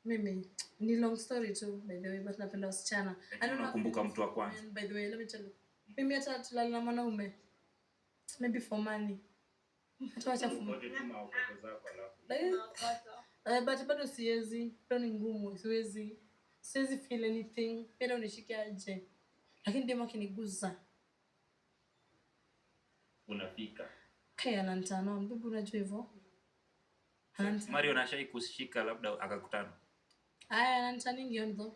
Mimi ni long story too by the way, but napenda wasichana. I don't nakumbuka mtu wa kwanza. By the way, let me tell you. Mimi hata tulala na mwanaume. Maybe for money. Hata for money. But bado siwezi. Bado ni ngumu, siwezi. Siwezi feel anything. Penda unishike aje. Lakini demo akiniguza. Unafika. Kaya anantana, bibi unajua hivyo? Mario anashai kushika labda akakutana. Anantaningi though.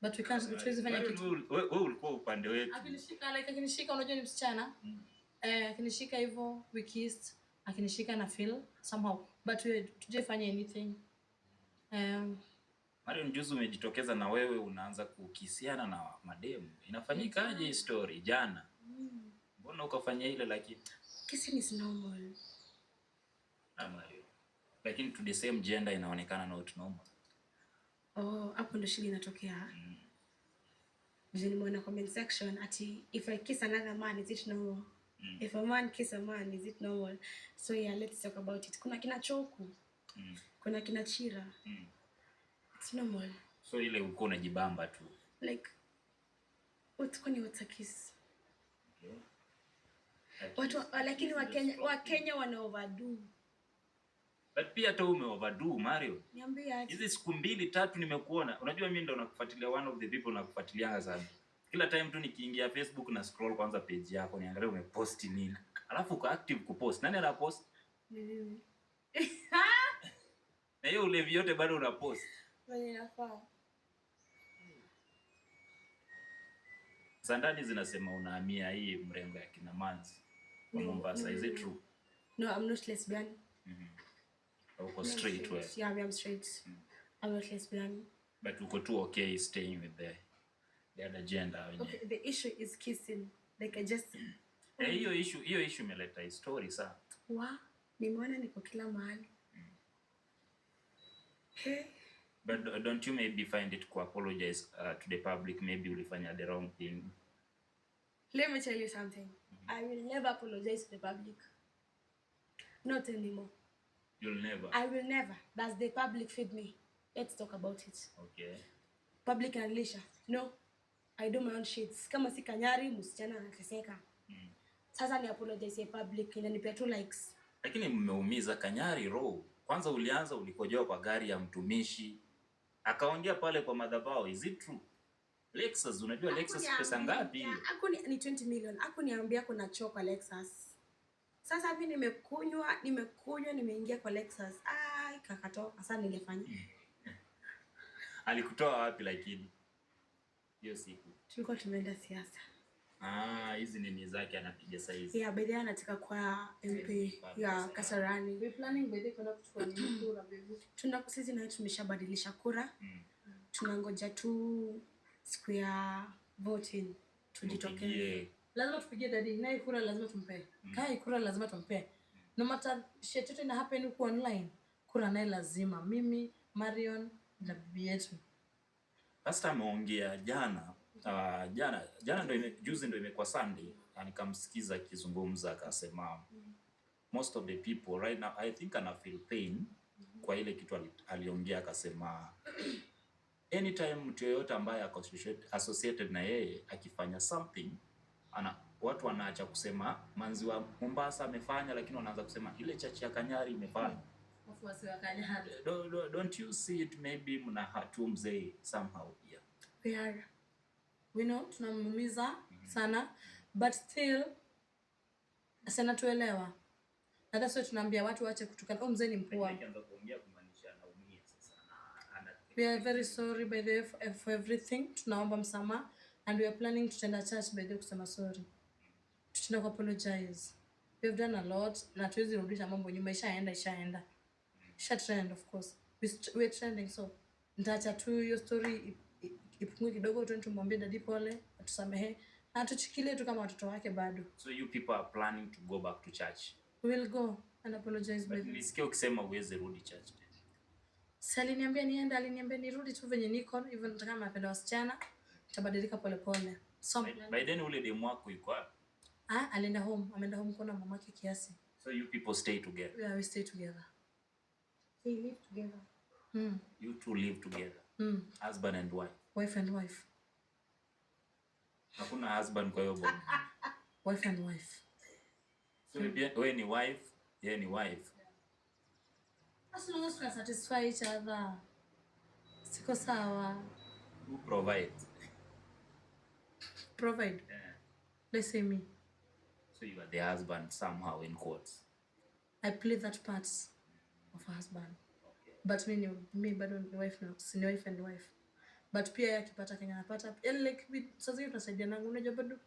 But we can't fanya kitu. Wewe ulikuwa upande wetu. Akinishika unajua ni msichana. Akinishika hivyo we kissed. Akinishika na feel somehow. But we tujefanya anything. Mario njuzu umejitokeza na wewe unaanza kukisiana na mademu. Inafanyikaje story jana? Mbona ukafanya ile lakini kissing is normal. Mario. Lakini to the same gender inaonekana not normal. Hapo ndo shida inatokea. Vile nimeona comment section ati if I kiss another man is it normal? If a man kiss a man is it normal? So yeah, let's talk about it. Kuna kina Choku. Kuna kina Chira. It's normal. So ile uko unajibamba tu. Like what's a kiss? Okay. Watu lakini wa Kenya wana overdo. But pia hata overdo Mario. Niambie aje. Hizi siku 2-3 nimekuona. Unajua mimi ndo nakufuatilia, one of the people nakufuatilianga sana. Kila time tu nikiingia Facebook na scroll kwanza page yako niangalie umepost nini. Alafu uko active kupost. Nani anapost? Mimi. Na hiyo ulevi yote bado unapost. Wewe unafaa. Sandani zinasema unahamia hii mrengo ya kina Manzi kwa Mombasa. Is it true? No, I'm not lesbian. Uko straight way. Yeah, I'm straight. I'm not lesbian. But uko too okay staying with the other gender. Okay, the issue is kissing. Like I just hiyo issue imeleta story sana. Nimeona niko kila mahali. Hey. But don't you maybe find it to apologize to the public? Maybe ulifanya the wrong thing. Let me tell you something. I will never apologize to the public. Not anymore. You'll never? I will never. Does the public feed me? Let's talk about it. Okay. Public unleasher. No. I do my own shit. Kama si Kanyari, msichana anateseka. Sasa ni apologize to public inanipea 2 likes. Lakini mmeumiza Kanyari roho. Kwanza ulianza ulikojoa kwa gari ya mtumishi. Akaongea pale kwa madhabahu. Is it true? Lexus, unajua Lexus pesa ngapi ile? Ni 20 million. Hakuniambia kuna choka Lexus. Sasa hivi nimekunywa, nimeingia kwa Lexus. Kakatoka. Sasa ningefanya. Alikutoa wapi lakini? Hiyo siku. Tulikuwa tumeenda siasa. Hizi nini zake anapiga saizi. Yeah, by the way anataka kwa MP ya Kasarani. We planning by the kwenda kuchukua kura baby. Sisi na tumeshabadilisha kura. Tunangoja tu siku ya voting tujitokeze. Lazima tupige daddy, naye kura lazima tumpe. Kai kura lazima tumpe. No matter shit yote ina happen huko online, kura naye lazima. Mimi, Marion na bibi yetu. Pastor ameongea jana juzi ndo imekuwa Sunday, nikamsikiza akizungumza akasema most of the people right now I think ana feel pain kwa ile kitu aliongea, akasema anytime mtu yoyote ambaye associated na yeye akifanya something watu wanaacha kusema Manzi wa Mombasa amefanya, lakini wanaanza kusema ile chachi ya Kanyari imefanya. Wafuasi wa Kanyari. Don't you see it maybe mna hatu mzee somehow here? We know tunamuumiza sana, but still sana tuelewa. Na that's why tunaambia watu waache kutukana. Mzee ni mpoa. We are very sorry by the way for everything. Tunaomba msamaha and we are planning to attend church by the way kusema sorry. Tutaenda apologize. We have done a lot na tuwezi rudisha mambo nyuma, ishaenda. Trend of course. We are trending, so nitaacha tu hiyo story ipungue kidogo, tumwambie daddy pole, atusamehe na tuchikilie tu kama watoto wake bado. So you people are planning to go back to church? We will go and apologize by the way. Nisikia ukisema uweze rudi church tena. Aliniambia nirudi tu venye niko, even nataka napenda wasichana, tabadilika pole. So by then ule demu wako yuko wapi? Ameenda home kwa mamake kiasi. So you people stay together? Yeah, we stay together. We live together. You two live together. Husband and wife. Wife and wife. Hakuna husband kwa hiyo bond. Wife and wife. So wewe ni wife, yeye ni wife. As long as we satisfy each other. Siko sawa. Who provides? Provide? Yeah. Let's say me. So you are the husband somehow in quotes. I play that part of a husband. Okay. But me bado ni wife na ni wife and wife. But pia yakipata Kenya napata. Like sasa hivi tunasaidiana, unajua bado.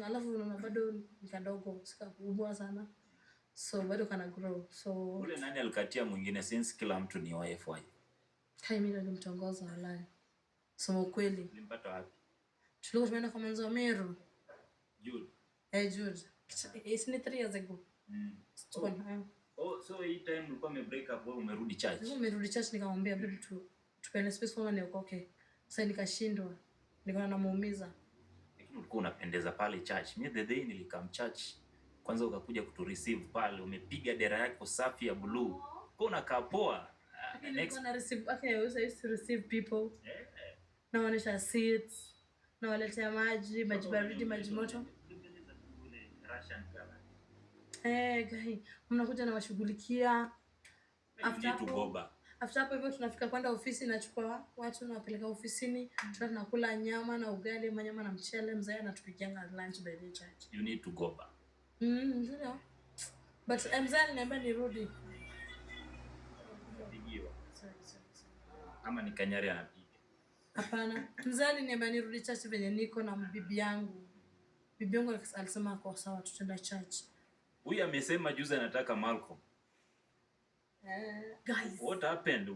Alafu unaona bado ni kadogo, sika kubwa sana. So bado kana grow. So ule nani alikatia mwingine since kila mtu ni wife wife? Hai mimi nilimtongoza walai. So ukweli. Ulimpata wapi? Tulikuwa tumeenda kwa Mwanzo Meru. Jude. Jude. It's 3 years ago. So hii time ulikuwa break up wewe umerudi church? Nimerudi church nikamwambia baby tupende space for ni okay. Sasa nikashindwa. Nikaona namuumiza. Lakini ulikuwa unapendeza pale church. Mimi the day nilikam church kwanza ukakuja kutu receive pale, umepiga dera yako safi ya blue. Kwa unakaa poa. Next na receive, okay, I used to receive people. Yeah. Na wanisha seats. Na waletea maji baridi, maji moto. Guy, mnakuja na washughulikia. After hapo hivyo tunafika kwenda ofisi, nachukua watu na wapeleka ofisini, tunakula nyama na ugali, nyama na mchele, mzee anatupikianga lunch by the church. You need to go back. Ndio. But mzee aliniambia nirudi. Pigiwa. Ama ni Kanyari anapiga. Hapana. Mzee aliniambia nirudi church venye niko na bibi yangu. Bibi yangu alisema kwa sawa tutaenda church. Huyu amesema juzi anataka Malcolm. Guys, what happened?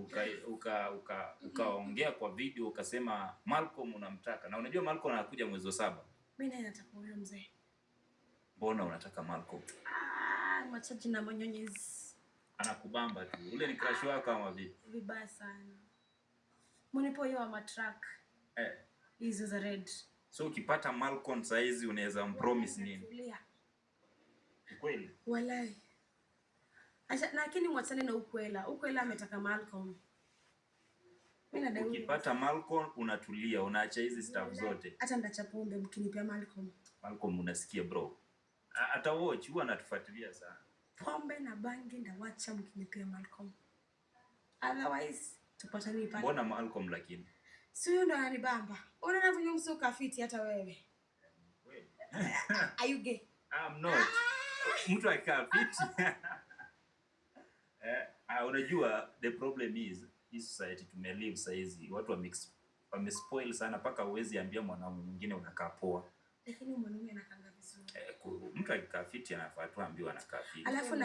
Ukaongea kwa video ukasema Malcolm unamtaka. Na unajua Malcolm anakuja mwezi wa 7. Mimi naye nataka huyo mzee. Mbona unataka Malcolm? Machaji na manyonyezi. Anakubamba tu. Ule ni crush wako kama vipi? Vibaya sana. Mnipo hiyo ama track. Hizo za red. So ukipata Malcolm saizi unaweza mpromise nini? Kweli? Walai. Lakini mwachane na Ukwela. Ukwela ametaka Malcolm. Mimi nadai ukipata Malcolm unatulia, unaacha hizi stuff zote. Hata ndacha pombe mkinipia Malcolm. Malcolm unasikia bro. Hata watch huwa anatufuatilia sana. Pombe na bangi ndawacha mkinipia Malcolm. Otherwise tupatani pale. Mbona Malcolm lakini? Si huyo ndo ananibamba. Unaona vile msuka fiti hata wewe. Are you gay? I'm not. Mtu akikaa fiti. Unajua the problem is this society tumelive saizi watu wamespoil sana paka uwezi ambia mwanaume mwingine unakaa poa. Lakini mwanaume anakanga vizuri. Mtu akikaa fiti anafaa tu ambiwa anakaa fiti. Alafu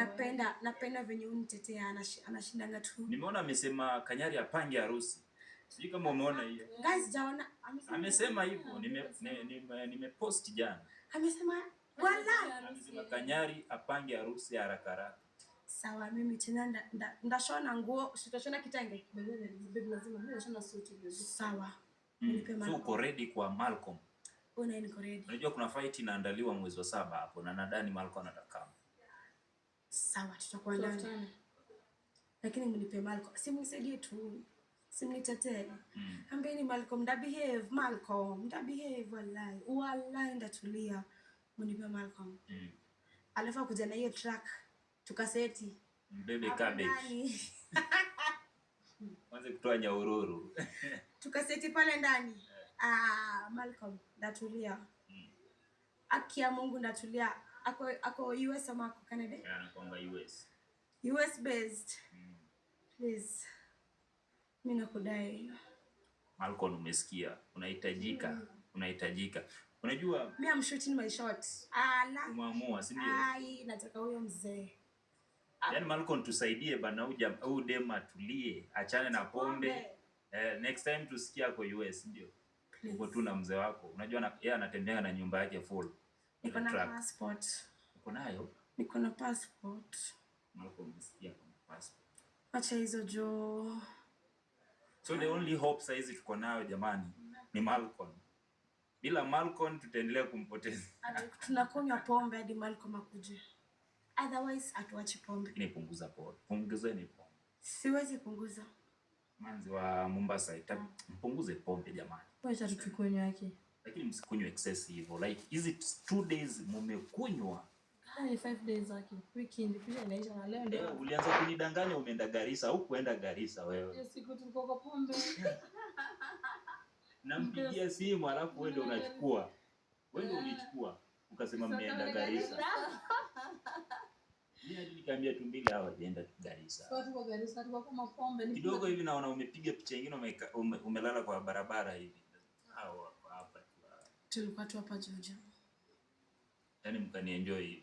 napenda venye unitetea anashindanga tu. Nimeona amesema Kanyari apange harusi. Sijui kama umeona hiyo. Guys, jaona amesema hivyo. Nimepost jana. Amesema wala amesema Kanyari apange harusi haraka haraka. Sawa, mimi tena ndashona nguo, sitashona kitenge. Baby lazima mimi nashona suit hiyo. Sawa. So uko ready kwa Malcolm? Niko ready. Unajua kuna fight inaandaliwa mwezi wa 7 hapo na nadhani Malcolm anataka. Sawa, tutakuwa ndani. Lakini mnipe Malcolm. Simnisaidie tu. Simnitetee. Ambieni Malcolm nda behave, Malcolm nda behave wallahi. Wallahi ndatulia. Mnipe Malcolm. Alafu kuja na hiyo track. Tukaseti. Mbebe cabbage. Mwanze kutoa nyaururu. Tukaseti pale ndani. Malcolm ndatulia. Aki ya Mungu ndatulia. Ako US ama ako Canada? Anakuanga US. US based. Please. Mimi nakudai. Malcolm umesikia? Unahitajika. Unajua mimi am shooting my shot. Umeamua, si ndio? Nataka huyo mzee. Yaani Malcolm tusaidie bana huyu dem atulie, achane na pombe. Next time tusikia kwa US ndio. Uko tu na mzee wako. Unajua yeye anatembea na nyumba yake full. Niko na passport. Uko nayo? Niko na passport. Malcolm umesikia kwa passport. Acha hizo jo. So the only hope saizi tuko nayo jamani ni Malcolm. Bila Malcolm tutaendelea kumpoteza. Tunakunywa pombe hadi Malcolm akuje. Otherwise atuache pombe. Nipunguza pombe. Punguzeni pombe. Siwezi punguza. Manzi wa Mombasa, mpunguze pombe jamani. Wacha tukunywe yake. Lakini msikunywe excessive. Like is it 2 days mmekunywa? Ni 5 days yake. Weekend pia inaisha na leo ndio. Ulianza kunidanganya umeenda Garissa au kuenda Garissa wewe? Hiyo siku tulikuwa kwa pombe. Nampigia simu alafu wewe ndio unachukua. Wewe ndio ulichukua. Ukasema mmeenda Garissa. Mimi nilikwambia tu mbili hawa waenda Garissa. Watu wa Garissa tulikuwa kwa pombe. Kidogo hivi naona umepiga picha nyingine umelala kwa barabara hivi. Hao hapa. Tulikuwa tu hapa Juja. Yaani mkanienjoy